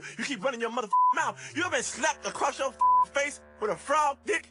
you. You keep running your mouth. You ever been slapped across your face with a frog dick?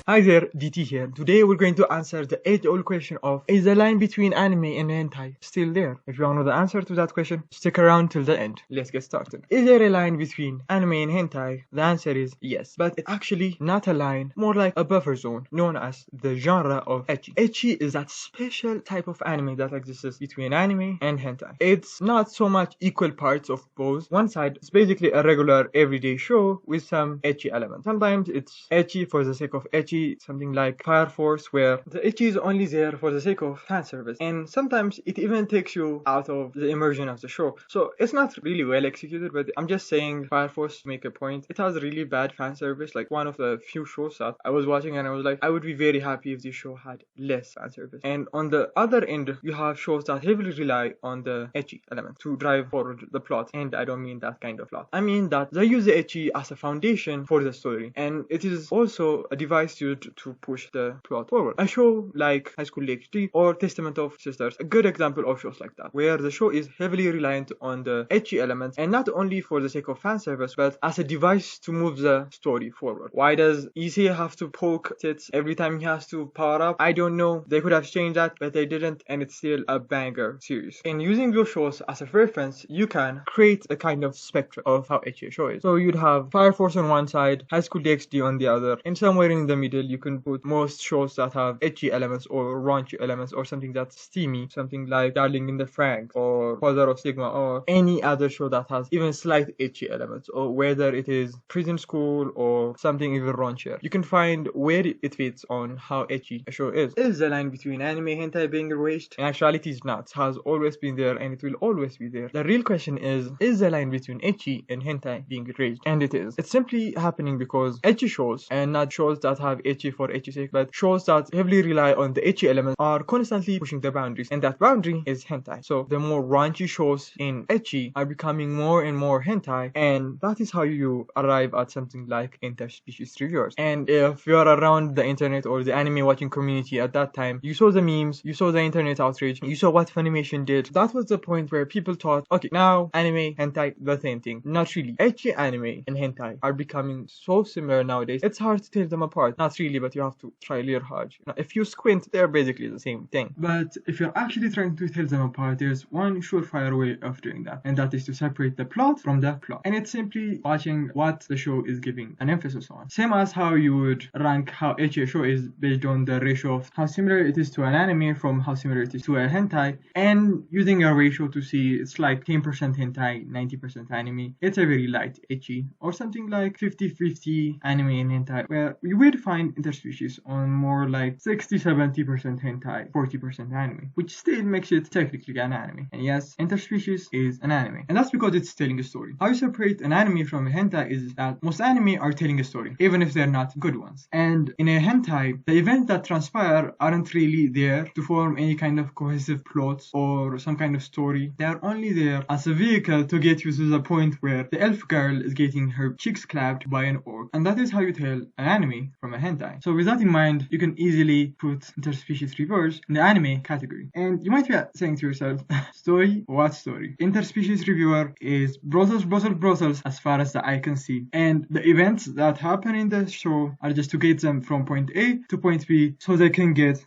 Hi there, DT here. Today we're going to answer the age-old question of, is the line between anime and hentai still there? If you want to know the answer to that question, stick around till the end. Let's get started. Is there a line between anime and hentai? The answer is yes, but it's actually not a line, more like a buffer zone known as the genre of ecchi. Ecchi is that special type of anime that exists between anime and hentai. It's not so much equal parts of both. One side is basically a regular everyday show with some ecchi elements. Sometimes it's ecchi for the sake of ecchi, something like Fire Force, where the ecchi is only there for the sake of fan service, and sometimes it even takes you out of the immersion of the show. So it's not really well executed, but I'm just saying Fire Force to make a point. It has really bad fan service, like one of the few shows that I was watching and I was like, I would be very happy if this show had less fan service. And on the other end, you have shows that heavily rely on the ecchi element to drive forward the plot, and I don't mean that kind of plot. I mean that they use the ecchi as a foundation for the story, and it is also a device used to push the plot forward. A show like High School DxD or Testament of Sisters, a good example of shows like that, where the show is heavily reliant on the ecchi elements, and not only for the sake of fan service, but as a device to move the story forward. Why does Issei have to poke tits every time he has to power up? I don't know. They could have changed that, but they didn't, and it's still a banger series. And using those shows as a reference, you can create a kind of spectrum of how ecchi a show is. So you'd have Fire Force on one side, High School DxD on the other, and somewhere in the middle you can put most shows that have ecchi elements or raunchy elements, or something that's steamy, something like Darling in the Franxx or Father of Sigma, or any other show that has even slight ecchi elements, or whether it is Prison School or something even raunchier. You can find where it fits on how ecchi a show is. Is the line between anime and hentai being erased? In actuality, it's not. It has always been there and it will always be there. The real question is the line between ecchi and hentai being erased? And it is. It's simply happening because ecchi shows, and not shows that have ecchi for ecchi's sake, but shows that heavily rely on the ecchi elements, are constantly pushing the boundaries, and that boundary is hentai. So the more raunchy shows in ecchi are becoming more and more hentai, and that is how you arrive at something like interspecies reviewers. And if you are around the internet or the anime watching community at that time, you saw the memes, you saw the internet outrage, you saw what Funimation did. That was the point where people thought, okay, now anime, hentai, the same thing. Not really. Ecchi anime and hentai are becoming so similar nowadays, it's hard to tell them apart. Not really, but you have to try real hard. Now, if you squint, they're basically the same thing. But if you're actually trying to tell them apart, there's one surefire way of doing that, and that is to separate the plot from the plot. And it's simply watching what the show is giving an emphasis on. Same as how you would rank how ecchi a show is based on the ratio of how similar it is to an anime from how similar it is to a hentai, and using a ratio to see it's like 10% hentai, 90% anime. It's a very light ecchi, or something like 50-50 anime and hentai, where you would find interspecies on more like 60-70% hentai, 40% anime, which still makes it technically an anime. And yes, interspecies is an anime, and that's because it's telling a story. How you separate an anime from a hentai is that most anime are telling a story, even if they're not good ones. And in a hentai, the events that transpire aren't really there to form any kind of cohesive plots or some kind of story. They are only there as a vehicle to get you to the point where the elf girl is getting her cheeks clapped by an orc, and that is how you tell an anime from a hentai. So with that in mind, you can easily put interspecies reviewers in the anime category. And you might be saying to yourself, story? What story? Interspecies reviewer is brothels as far as the eye can see, and the events that happen in the show are just to get them from point A to point B so they can get.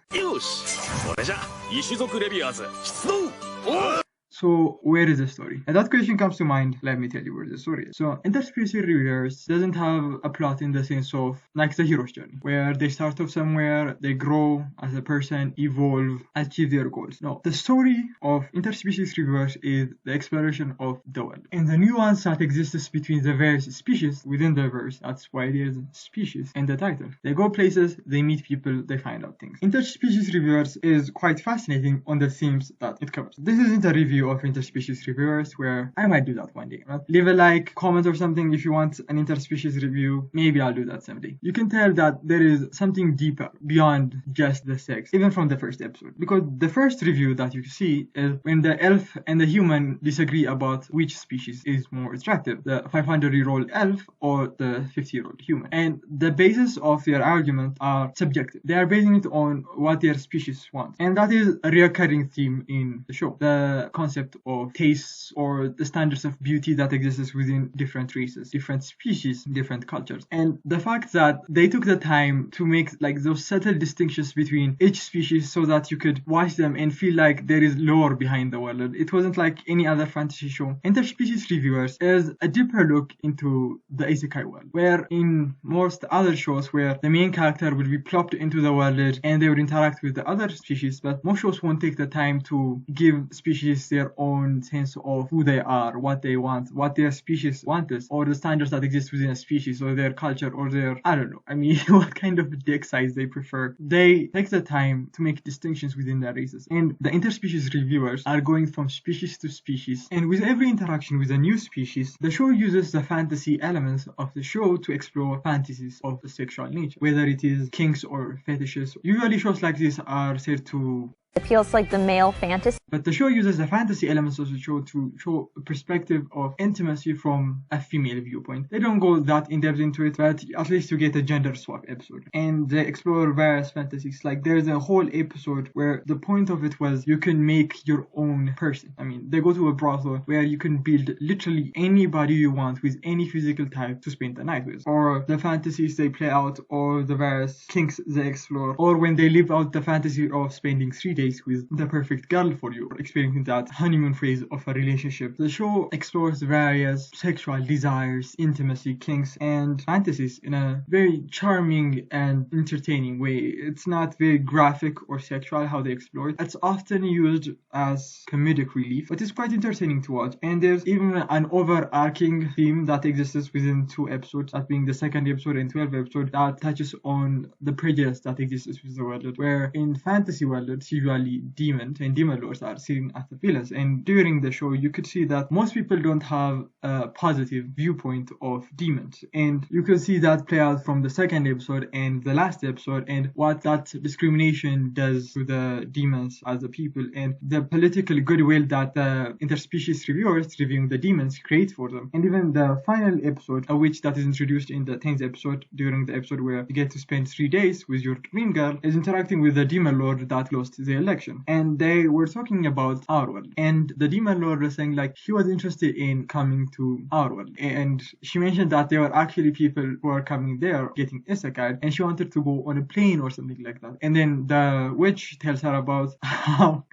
So where is the story? And that question comes to mind, let me tell you where the story is. So interspecies reviewers doesn't have a plot in the sense of like the hero's journey, where they start off somewhere, they grow as a person, evolve, achieve their goals. No, the story of interspecies reviewers is the exploration of the world and the nuance that exists between the various species within the verse. That's why there's species in the title. They go places, they meet people, they find out things. Interspecies reviewers is quite fascinating on the themes that it covers. This isn't a review of interspecies reviewers, where I might do that one day. Right? Leave a like, comment or something if you want an interspecies review. Maybe I'll do that someday. You can tell that there is something deeper beyond just the sex, even from the first episode. Because the first review that you see is when the elf and the human disagree about which species is more attractive, the 500-year-old elf or the 50-year-old human. And the basis of their argument are subjective. They are basing it on what their species want. And that is a recurring theme in the show. The concept concept of tastes or the standards of beauty that exists within different races, different species, different cultures. And the fact that they took the time to make like those subtle distinctions between each species so that you could watch them and feel like there is lore behind the world. It wasn't like any other fantasy show. Interspecies Reviewers is a deeper look into the isekai world, where in most other shows where the main character will be plopped into the world and they would interact with the other species, but most shows won't take the time to give species their own sense of who they are, what they want, what their species want is, or the standards that exist within a species, or their culture, or their, I don't know, I mean, what kind of dick size they prefer. They take the time to make distinctions within their races. And the interspecies reviewers are going from species to species, and with every interaction with a new species, the show uses the fantasy elements of the show to explore fantasies of the sexual nature, whether it is kinks or fetishes. Usually shows like this are said to appeals like the male fantasy. But the show uses the fantasy elements of the show to show a perspective of intimacy from a female viewpoint. They don't go that in depth into it, but at least you get a gender swap episode. And they explore various fantasies. Like there's a whole episode where the point of it was you can make your own person. I mean, they go to a brothel where you can build literally anybody you want with any physical type to spend the night with. Or the fantasies they play out, or the various kinks they explore, or when they live out the fantasy of spending 3 days with the perfect girl for you, experiencing that honeymoon phase of a relationship. The show explores various sexual desires, intimacy, kinks, and fantasies in a very charming and entertaining way. It's not very graphic or sexual how they explore it. It's often used as comedic relief, but it's quite entertaining to watch. And there's even an overarching theme that exists within 2 episodes, that being the second episode and 12th episode, that touches on the prejudice that exists with the world, where in fantasy world, it's usually demons and demon lords are seen as the villains. And during the show, you could see that most people don't have a positive viewpoint of demons. And you can see that play out from the second episode and the last episode, and what that discrimination does to the demons as a people, and the political goodwill that the interspecies reviewers reviewing the demons create for them. And even the final episode, a witch that is introduced in the 10th episode, during the episode where you get to spend 3 days with your dream girl, is interacting with the demon lord that lost the election. And they were talking about our world, and the demon lord was saying like he was interested in coming to our world, and she mentioned that there were actually people who are coming there getting isekai, and she wanted to go on a plane or something like that. And then the witch tells her about how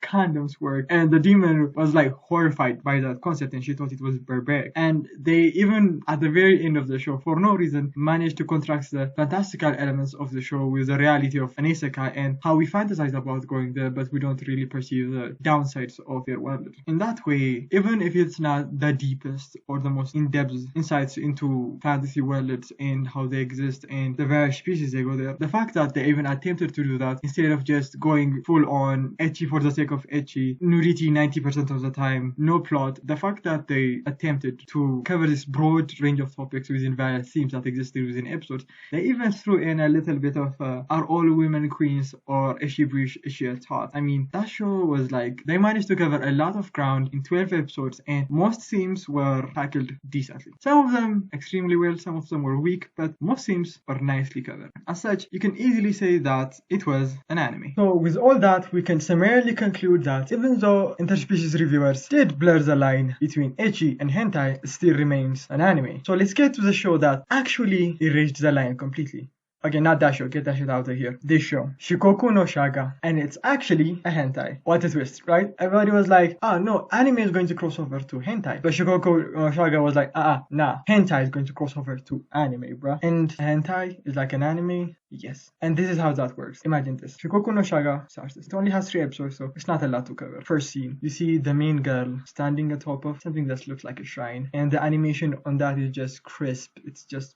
condoms work, and the demon was like horrified by that concept, and she thought it was barbaric. And they even at the very end of the show, for no reason, managed to contrast the fantastical elements of the show with the reality of an isekai and how we fantasize about going there, but we don't really perceive the downsides of their world. In that way, even if it's not the deepest or the most in-depth insights into fantasy worlds and how they exist and the various species they go there, the fact that they even attempted to do that instead of just going full on ecchi for the sake of ecchi, nudity 90% of the time, no plot, the fact that they attempted to cover this broad range of topics within various themes that existed within episodes, they even threw in a little bit of are all women queens or ecchi brish ecchi taught. I mean, that show was like, they managed to cover a lot of ground in 12 episodes, and most themes were tackled decently. Some of them extremely well, some of them were weak, but most themes were nicely covered. As such, you can easily say that it was an anime. So with all that, we can summarily conclude that even though interspecies reviewers did blur the line between ecchi and hentai, it still remains an anime. So let's get to the show that actually erased the line completely. Okay, not that show, get that shit out of here. This show, Shikoku no Shaga, and it's actually a hentai. What a twist, right? Everybody was like, no, anime is going to cross over to hentai. But Shikoku no Shaga was like, nah, hentai is going to cross over to anime, bruh. And hentai is like an anime? Yes. And this is how that works. Imagine this. Shikoku no Shaga starts this. It only has 3 episodes, so it's not a lot to cover. First scene, you see the main girl standing atop of something that looks like a shrine, and the animation on that is just crisp. It's just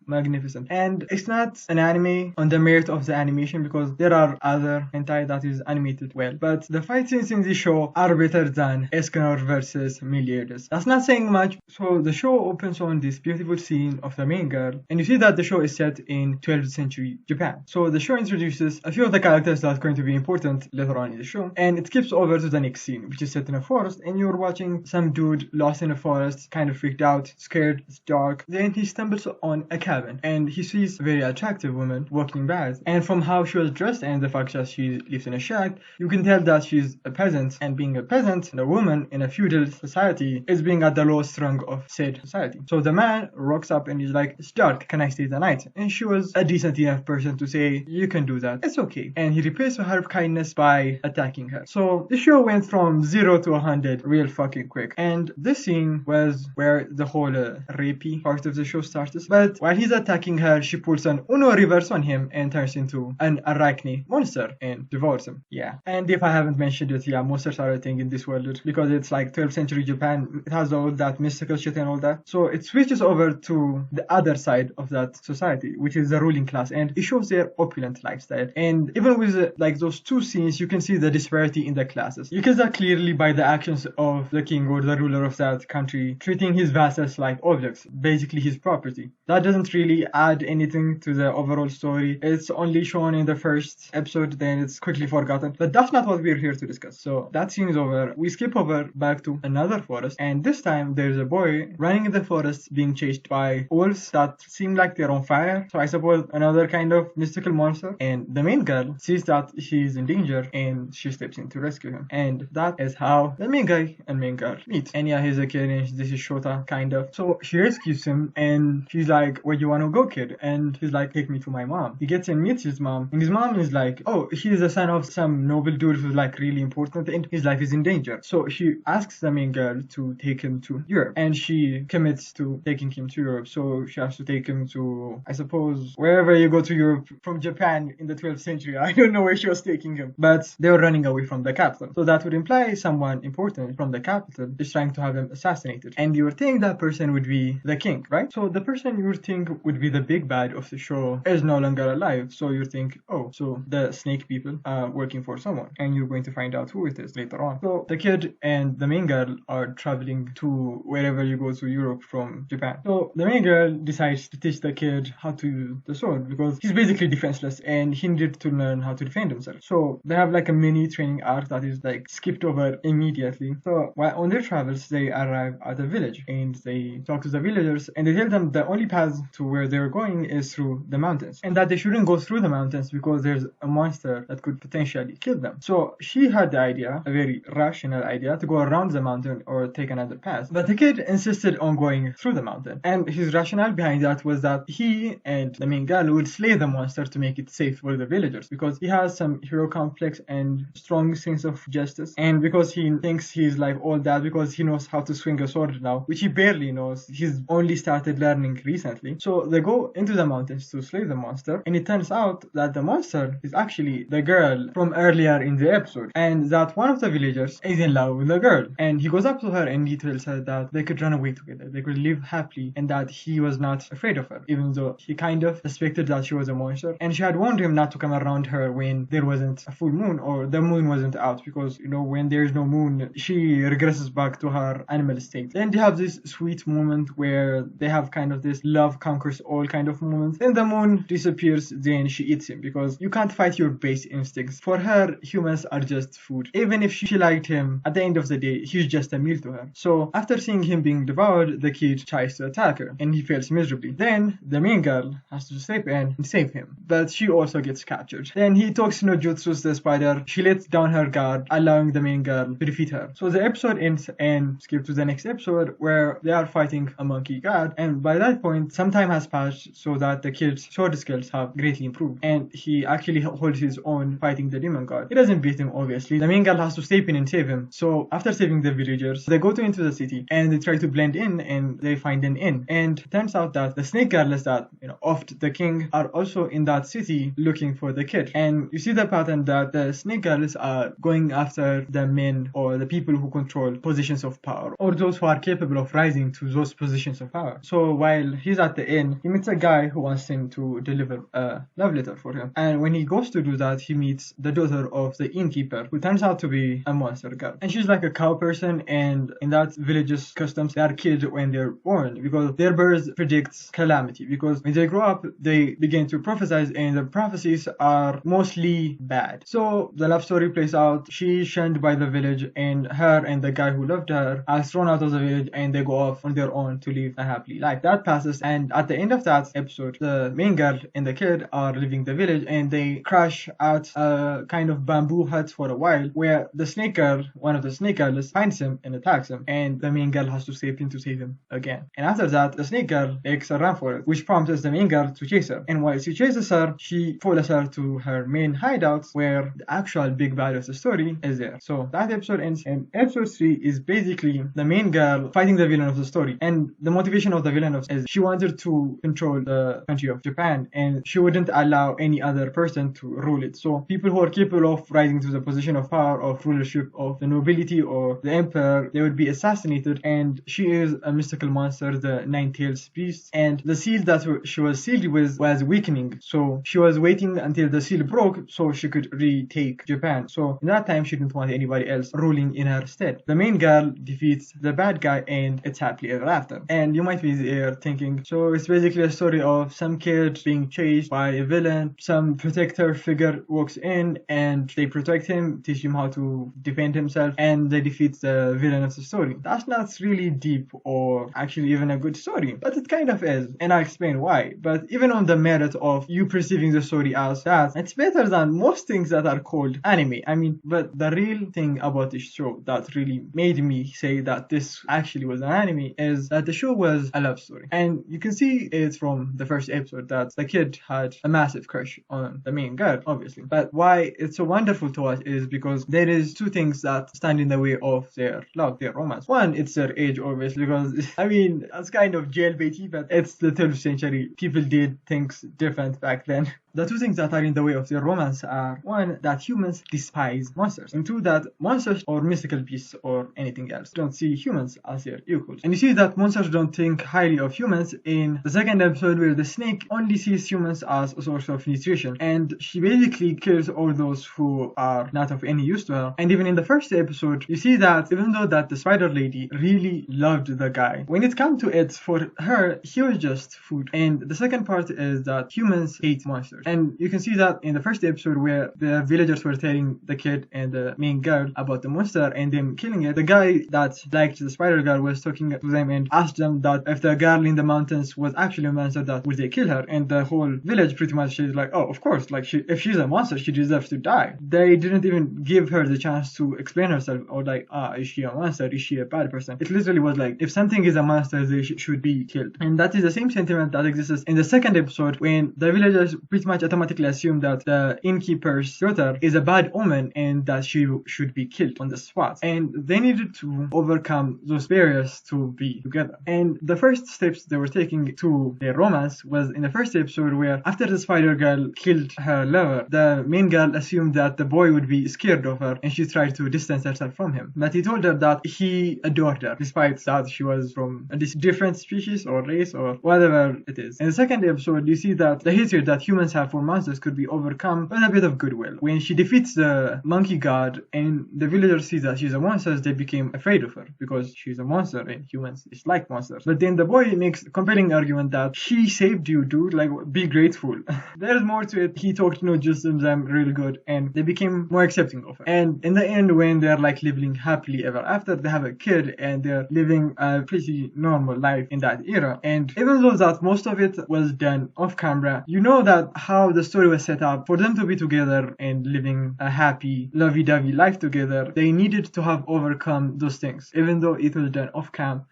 magnificent. And it's not an anime on the merit of the animation, because there are other hentai that is animated well, but the fight scenes in this show are better than Escanor versus Miliaris. That's not saying much. So the show opens on this beautiful scene of the main girl, and you see that the show is set in 12th century country, Japan. So the show introduces a few of the characters that are going to be important later on in the show, and it skips over to the next scene, which is set in a forest, and you're watching some dude lost in a forest, kind of freaked out, scared, it's dark. Then he stumbles on a cabin, and he sees a very attractive woman walking by, and from how she was dressed and the fact that she lives in a shack, you can tell that she's a peasant, and being a peasant and a woman in a feudal society is being at the lowest rung of said society. So the man rocks up and he's like, it's dark, can I stay the night? And she was a decent enough person to say, you can do that, it's okay. And he repays her kindness by attacking her. So the show went from 0 to 100 real fucking quick. And this scene was where the whole rapey part of the show starts. But while he's attacking her, she pulls an Uno reverse on him and turns into an arachne monster and devours him. Yeah. And if I haven't mentioned it, yeah, monsters are a thing in this world because it's like 12th century Japan. It has all that mystical shit and all that. So it switches over to the other side of that society, which is the ruling class, and it shows their opulent lifestyle. And even with like those two scenes, you can see the disparity in the classes. You can see that clearly by the actions of the king or the ruler of that country treating his vassals like objects, basically his property. That doesn't really add anything to the overall story. It's only shown in the first episode, then it's quickly forgotten. But that's not what we're here to discuss. So that scene is over. We skip over back to another forest, and this time there's a boy running in the forest being chased by wolves that seem like they're on fire. So I suppose another kind of mystical monster. And the main girl sees that he's in danger and she steps in to rescue him. And that is how the main guy and main girl meet. And yeah, he's a kid and this is Shota, kind of. So she rescues him and she's like, where do you want to go, kid? And he's like, take me to my mom. He gets and meets his mom, and his mom is like, oh, he's the son of some noble dude who's like really important and his life is in danger. So she asks the main girl to take him to Europe, and she commits to taking him to Europe. So she has to take him to, I suppose, wherever you go to Europe from Japan in the 12th century. I don't know where she was taking him, but they were running away from the capital. So that would imply someone important from the capital is trying to have him assassinated. And you would think that person would be the king, right? So the person you would think would be the big bad of the show is no longer alive. So you think, oh, so the snake people are working for someone, and you're going to find out who it is later on. So the kid and the main girl are traveling to wherever you go to Europe from Japan. So the main girl decides to teach the kid how to use the sword because he's basically defenseless and he needed to learn how to defend himself. So they have like a mini training arc that is like skipped over immediately. So while on their travels, they arrive at a village and they talk to the villagers and they tell them the only path to where they're going is through the mountains, and that they shouldn't go through the mountains because there's a monster that could potentially kill them. So she had the idea, a very rational idea, to go around the mountain or take another path. But the kid insisted on going through the mountain, and his rationale behind that was that he and the main girl would slay the monster to make it safe for the villagers because he has some hero complex and strong sense of justice, and because he thinks he's like all that because he knows how to swing a sword now, which he barely knows. He's only started learning recently. So they go into the mountains to slay the monster, and it turns out that the monster is actually the girl from earlier in the episode, and that one of the villagers is in love with the girl, and he goes up to her and he tells her that they could run away together, they could live happily, and that he was not afraid of her, even though he kind of suspected that she was a monster, and she had warned him not to come around her when there wasn't a full moon or the moon wasn't out, because you know when there's no moon she regresses back to her animal state. Then they have this sweet moment where they have kind of this love conquers all kind of moment. Then the moon disappears, then she eats him because you can't fight your base instincts. For her, humans are just food. Even if she liked him, at the end of the day, he's just a meal to her. So after seeing him being devoured, the kid tries to attack her and he fails miserably. Then the main girl has to step in and save him, but she also gets captured. Then he talks no jutsus the spider. She lets down her guard, allowing the main girl to defeat her. So the episode ends and skip to the next episode where they are fighting a monkey god, and by that point some time has passed so that the kid's sword skills have greatly improved and he actually holds his own fighting the demon god. He doesn't beat him obviously. The main girl has to step in and save him. So after saving the villagers, they go into the city and they try to blend in and they find an inn, and it turns out that the snake girls that offed the king are also in that city looking for the kid. And you see the pattern that the snake girls are going after the men or the people who control positions of power or those who are capable of rising to those positions of power. So while he's at the inn, he meets a guy who wants him to deliver a love letter for him, and when he goes to do that, he meets the daughter of the innkeeper, who turns out to be a monster girl, and she's like a cow person, and in that village's customs they are killed when they're born because their birth predicts calamity, because when they grow up they begin begin to prophesize, and the prophecies are mostly bad. So the love story plays out. She's shunned by the village, and her and the guy who loved her are thrown out of the village, and they go off on their own to live a happily life. That passes, and at the end of that episode, the main girl and the kid are leaving the village, and they crash at a kind of bamboo hut for a while, where the snake girl, one of the snake girls, finds him and attacks him, and the main girl has to step in to save him again. And after that, the snake girl takes a run for it, which prompts the main girl to chase her. And while she chases her, she follows her to her main hideout, where the actual big bad of the story is there. So that episode ends, and episode 3 is basically the main girl fighting the villain of the story. And the motivation of the villain is she wanted to control the country of Japan, and she wouldn't allow any other person to rule it. So people who are capable of rising to the position of power, of rulership, of the nobility or the emperor, they would be assassinated. And she is a mystical monster, the nine-tailed beast, and the seal that she was sealed with was weakening. So she was waiting until the seal broke so she could retake Japan. So in that time, she didn't want anybody else ruling in her stead. The main girl defeats the bad guy, and it's happily ever after. And you might be there thinking, so it's basically a story of some kid being chased by a villain, some protector figure walks in and they protect him, teach him how to defend himself, and they defeat the villain of the story. That's not really deep or actually even a good story, but it kind of is, and I'll explain why. But even on the merit of you perceiving the story as that, it's better than most things that are called anime. I mean, but the real thing about this show that really made me say that this actually was an anime is that the show was a love story. And you can see it from the first episode that the kid had a massive crush on the main girl, obviously. But why it's so wonderful to watch is because there is two things that stand in the way of their love, their romance. One, it's their age, obviously, because I mean, that's kind of jailbaity, but it's the 12th century. People did things different back then. The two things that are in the way of their romance are, one, that humans despise monsters, and two, that monsters or mystical beasts or anything else don't see humans as their equals. And you see that monsters don't think highly of humans in the second episode, where the snake only sees humans as a source of nutrition, and she basically kills all those who are not of any use to her. And even in the first episode, you see that even though that the spider lady really loved the guy, when it comes to it, for her, he was just food. And the second part is that humans hate monsters. And you can see that in the first episode, where the villagers were telling the kid and the main girl about the monster and them killing it. The guy that liked the spider girl was talking to them and asked them that if the girl in the mountains was actually a monster, that would they kill her? And the whole village pretty much is like, oh, of course, like if she's a monster, she deserves to die. They didn't even give her the chance to explain herself, or like, is she a monster? Is she a bad person? It literally was like, if something is a monster, they should be killed. And that is the same sentiment that exists in the second episode, when the villagers pretty much automatically assume that the innkeeper's daughter is a bad omen and that she should be killed on the spot. And they needed to overcome those barriers to be together. And the first steps they were taking to their romance was in the first episode, where after the spider girl killed her lover, the main girl assumed that the boy would be scared of her, and she tried to distance herself from him. But he told her that he adored her, despite that she was from a different species or race or whatever it is. In the second episode, you see that the hatred that humans have for monsters could be overcome with a bit of goodwill. When she defeats the monkey god and the villagers see that she's a monster, they became afraid of her because she's a monster and humans dislike monsters. But then the boy makes a compelling argument that she saved you, dude, like, be grateful. There's more to it. He talked to just them really good, and they became more accepting of her. And in the end, when they're like living happily ever after, they have a kid and they're living a pretty normal life in that era. And even though that most of it was done off camera, you know that how the story was set up for them to be together and living a happy, lovey-dovey life together, they needed to have overcome those things, even though it was done off cam.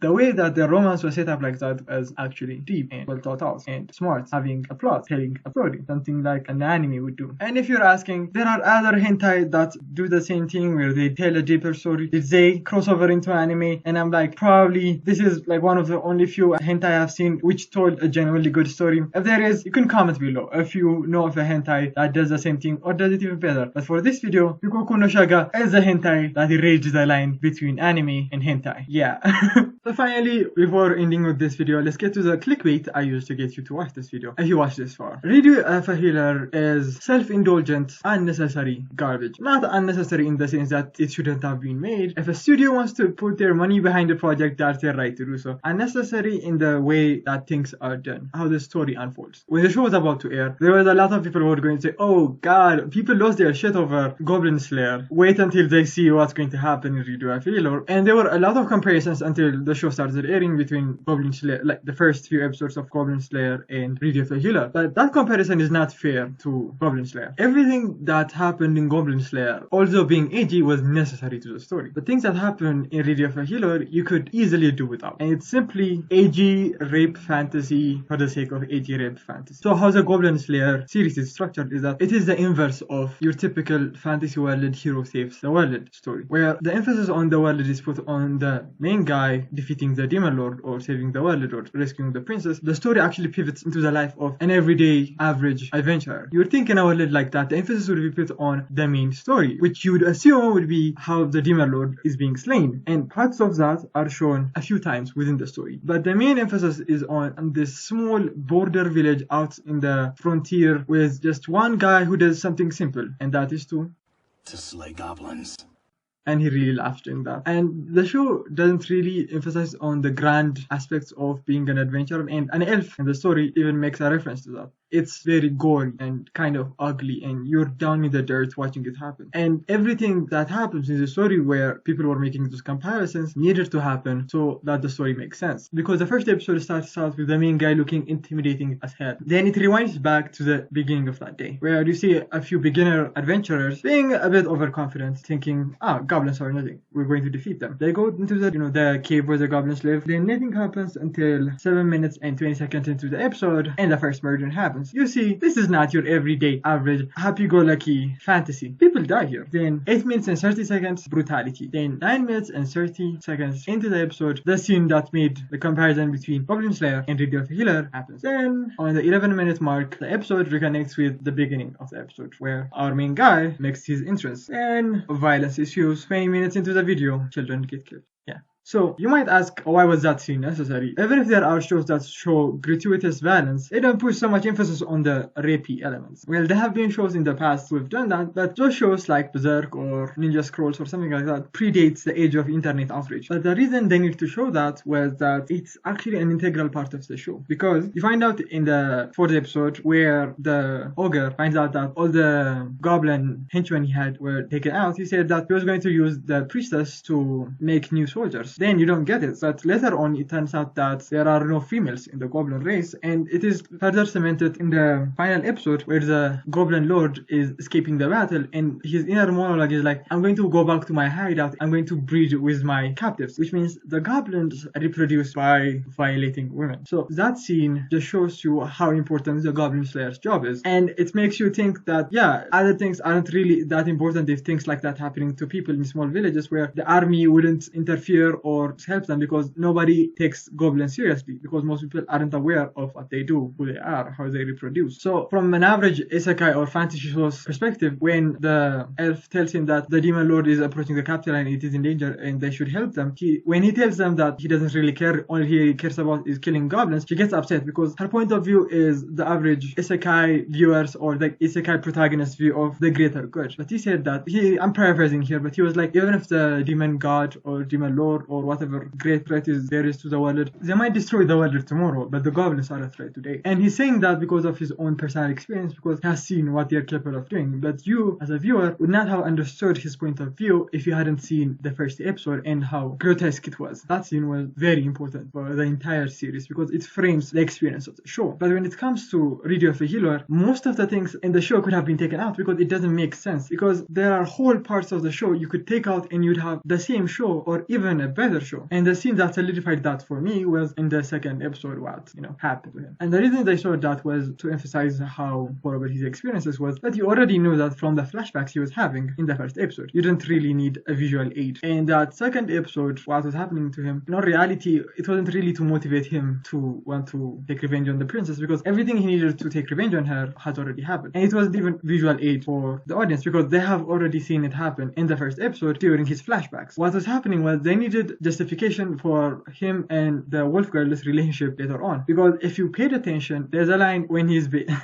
The way that the romance was set up like that was actually deep and well thought out and smart, having a plot, telling a story, something like an anime would do. And if you're asking, there are other hentai that do the same thing, where they tell a deeper story. Did they cross over into anime? And I'm like, probably this is like one of the only few hentai I've seen which told a genuinely good story. If there is, you can comment below if you know of a hentai that does the same thing or does it even better. But for this video, Yukoku no Shaga is a hentai that erased the line between anime and hentai. Yeah. So finally, before ending with this video, let's get to the clickbait I used to get you to watch this video, if you watch this far. Radio of a Healer is self-indulgent, unnecessary garbage. Not unnecessary in the sense that it shouldn't have been made. If a studio wants to put their money behind a project, that's their right to do so. Unnecessary in the way that things are done, how the story unfolds. When the show was about to air, there was a lot of people who were going to say, oh god, people lost their shit over Goblin Slayer. Wait until they see what's going to happen in Radio of a Healer. And there were a lot of comparisons until the show started airing between Goblin Slayer, like the first few episodes of Goblin Slayer and Radio of a Healer. But that comparison is not fair to Goblin Slayer. Everything that happened in Goblin Slayer, although being edgy, was necessary to the story. The things that happen in Radio of a Healer, you could easily do without. And it's simply edgy rape fantasy for the sake of edgy rape fantasy. So how the Goblin Slayer series is structured is that it is the inverse of your typical fantasy world hero saves the world story, where the emphasis on the world is put on the main guy defeating the demon lord or saving the world or rescuing the princess. The story actually pivots into the life of an everyday average adventurer. You would think in a world like that the emphasis would be put on the main story, which you would assume would be how the demon lord is being slain, and parts of that are shown a few times within the story. But the main emphasis is on this small border village out in the frontier with just one guy who does something simple, and that is to slay goblins. And he really laughed in that. And the show doesn't really emphasize on the grand aspects of being an adventurer, and an elf in the story even makes a reference to that. It's very gory and kind of ugly, and you're down in the dirt watching it happen. And everything that happens in the story where people were making those comparisons needed to happen so that the story makes sense. Because the first episode starts out with the main guy looking intimidating as hell. Then it rewinds back to the beginning of that day, where you see a few beginner adventurers being a bit overconfident, thinking, goblins are nothing, we're going to defeat them. They go into the cave where the goblins live. Then nothing happens until 7 minutes and 20 seconds into the episode, and the first murder happens. You see, this is not your everyday average happy-go-lucky fantasy. People die here. Then 8 minutes and 30 seconds, brutality. Then 9 minutes and 30 seconds into the episode, the scene that made the comparison between Goblin Slayer and Radio of a Healer happens. Then on the 11-minute mark, the episode reconnects with the beginning of the episode, where our main guy makes his entrance. Then violence ensues. 20 minutes into the video, children get killed. Yeah. So, you might ask, why was that scene necessary? Even if there are shows that show gratuitous violence, they don't put so much emphasis on the rapey elements. Well, there have been shows in the past who have done that, but those shows like Berserk or Ninja Scrolls or something like that predates the age of internet outrage. But the reason they need to show that was that it's actually an integral part of the show. Because you find out in the fourth episode where the ogre finds out that all the goblin henchmen he had were taken out, he said that he was going to use the priestess to make new soldiers. Then you don't get it. But later on, it turns out that there are no females in the goblin race, and it is further cemented in the final episode where the goblin lord is escaping the battle, and his inner monologue is like, I'm going to go back to my hideout, I'm going to breed with my captives, which means the goblins reproduce by violating women. So that scene just shows you how important the Goblin Slayer's job is, and it makes you think that, yeah, other things aren't really that important if things like that happening to people in small villages where the army wouldn't interfere or help them, because nobody takes goblins seriously, because most people aren't aware of what they do, who they are, how they reproduce. So from an average isekai or fantasy show's perspective, when the elf tells him that the demon lord is approaching the capital and it is in danger and they should help them, when he tells them that he doesn't really care, all he cares about is killing goblins, she gets upset, because her point of view is the average isekai viewers or the isekai protagonist view of the greater good. But he said that, I'm paraphrasing here, but he was like, even if the demon god or demon lord or whatever great threat there is to the world, they might destroy the world tomorrow, but the goblins are a threat today. And he's saying that because of his own personal experience, because he has seen what they're capable of doing. But you, as a viewer, would not have understood his point of view if you hadn't seen the first episode and how grotesque it was. That scene was very important for the entire series because it frames the experience of the show. But when it comes to Radio of a Healer, most of the things in the show could have been taken out because it doesn't make sense, because there are whole parts of the show you could take out and you'd have the same show or even a better show. And the scene that solidified that for me was in the second episode, what happened to him. And the reason they showed that was to emphasize how horrible his experiences was, but you already knew that from the flashbacks he was having in the first episode. You didn't really need a visual aid. And that second episode, what was happening to him, in all reality, it wasn't really to motivate him to want to take revenge on the princess, because everything he needed to take revenge on her had already happened. And it wasn't even visual aid for the audience, because they have already seen it happen in the first episode during his flashbacks. What was happening was they needed good justification for him and the wolf girl's relationship later on. Because if you paid attention, there's a line when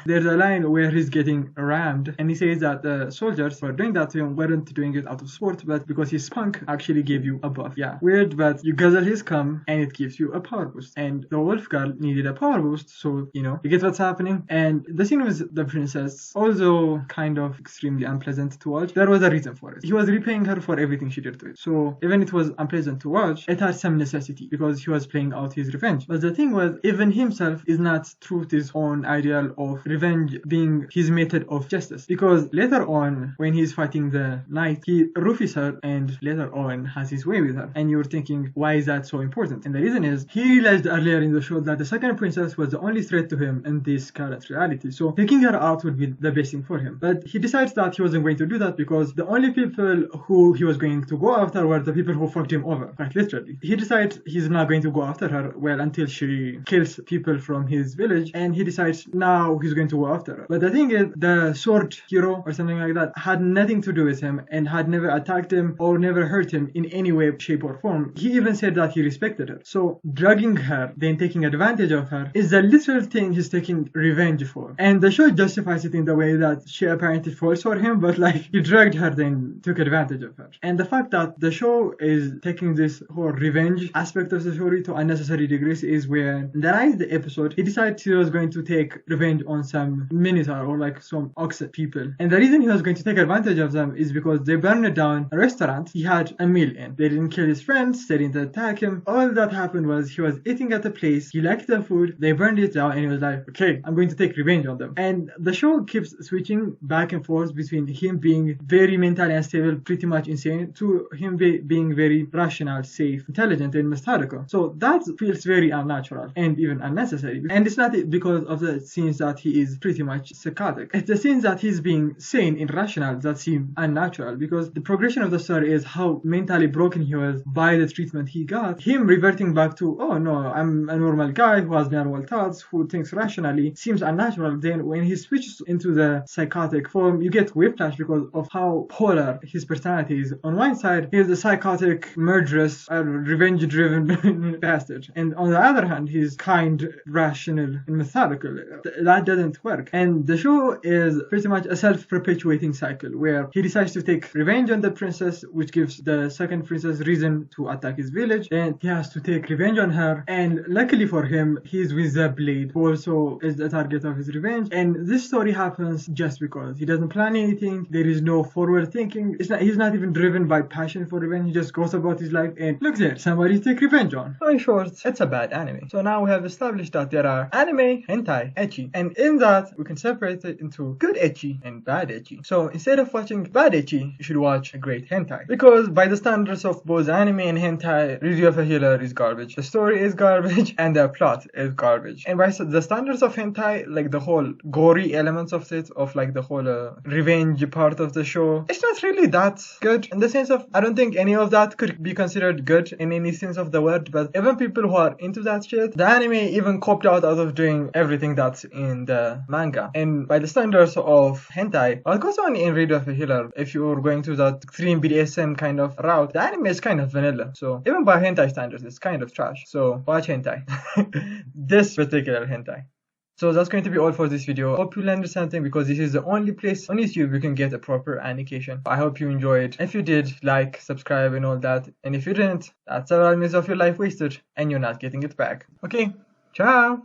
there's a line where he's getting rammed, and he says that the soldiers who are doing that to him weren't doing it out of sport, but because his spunk actually gave you a buff. Yeah, weird, but you guzzle his cum and it gives you a power boost. And the wolf girl needed a power boost, so you get what's happening. And the scene with the princess, although kind of extremely unpleasant to watch, there was a reason for it. He was repaying her for everything she did to him. So even it was unpleasant to watch, it had some necessity because he was playing out his revenge. But the thing was, even himself is not true to his own ideal of revenge being his method of justice. Because later on, when he's fighting the knight, he roofies her and later on has his way with her. And you're thinking, why is that so important? And the reason is, he realized earlier in the show that the second princess was the only threat to him in this current reality. So taking her out would be the best thing for him. But he decides that he wasn't going to do that because the only people who he was going to go after were the people who fucked him over, quite literally. He decides he's not going to go after her, well, until she kills people from his village, and he decides now he's going to go after her. But the thing is, the sword hero or something like that had nothing to do with him and had never attacked him or never hurt him in any way, shape or form. He even said that he respected her. So drugging her, then taking advantage of her, is the literal thing he's taking revenge for. And the show justifies it in the way that she apparently falls for him, but like, he drugged her then took advantage of her. And the fact that the show is taking this whole revenge aspect of the story to unnecessary degrees is where in the ninth episode he decided he was going to take revenge on some minotaur or like some ox people. And the reason he was going to take advantage of them is because they burned down a restaurant he had a meal in. They didn't kill his friends, they didn't attack him. All that happened was he was eating at a place, he liked the food, they burned it down, and he was like, okay, I'm going to take revenge on them. And the show keeps switching back and forth between him being very mentally unstable, pretty much insane, to him being very rational, safe, intelligent, and methodical. So that feels very unnatural and even unnecessary. And it's not because of the scenes that he is pretty much psychotic. It's the scenes that he's being sane and rational that seem unnatural, because the progression of the story is how mentally broken he was by the treatment he got. Him reverting back to, oh no, I'm a normal guy who has normal thoughts, who thinks rationally, seems unnatural. Then when he switches into the psychotic form, you get whiplash because of how polar his personality is. On one side, he's the psychotic, murderous, revenge-driven bastard. And on the other hand, he's kind, rational, and methodical. That doesn't work. And the show is pretty much a self-perpetuating cycle where he decides to take revenge on the princess, which gives the second princess reason to attack his village. And he has to take revenge on her. And luckily for him, he's with the blade, who also is the target of his revenge. And this story happens just because he doesn't plan anything. There is no forward thinking. He's not even driven by passion for revenge. He just goes about his life and look there, somebody take revenge on. In short, it's a bad anime. So now we have established that there are anime, hentai, ecchi, and in that we can separate it into good ecchi and bad ecchi. So instead of watching bad ecchi, you should watch a great hentai, because by the standards of both anime and hentai, Review of a Healer is garbage, the story is garbage, and the plot is garbage. And by the standards of hentai, like the whole gory elements of it, of like the whole revenge part of the show, it's not really that good in the sense of, I don't think any of that could be considered good in any sense of the word. But even people who are into that shit, the anime even copied out of doing everything that's in the manga. And by the standards of hentai, what goes on in Review of a Healer, if you're going to that extreme BDSM kind of route, the anime is kind of vanilla. So even by hentai standards, it's kind of trash. So watch hentai. This particular hentai. So that's going to be all for this video. Hope you learned something, because this is the only place on YouTube you can get a proper animation. I hope you enjoyed. If you did, like, subscribe and all that. And if you didn't, that's several minutes of your life wasted and you're not getting it back. Okay, ciao!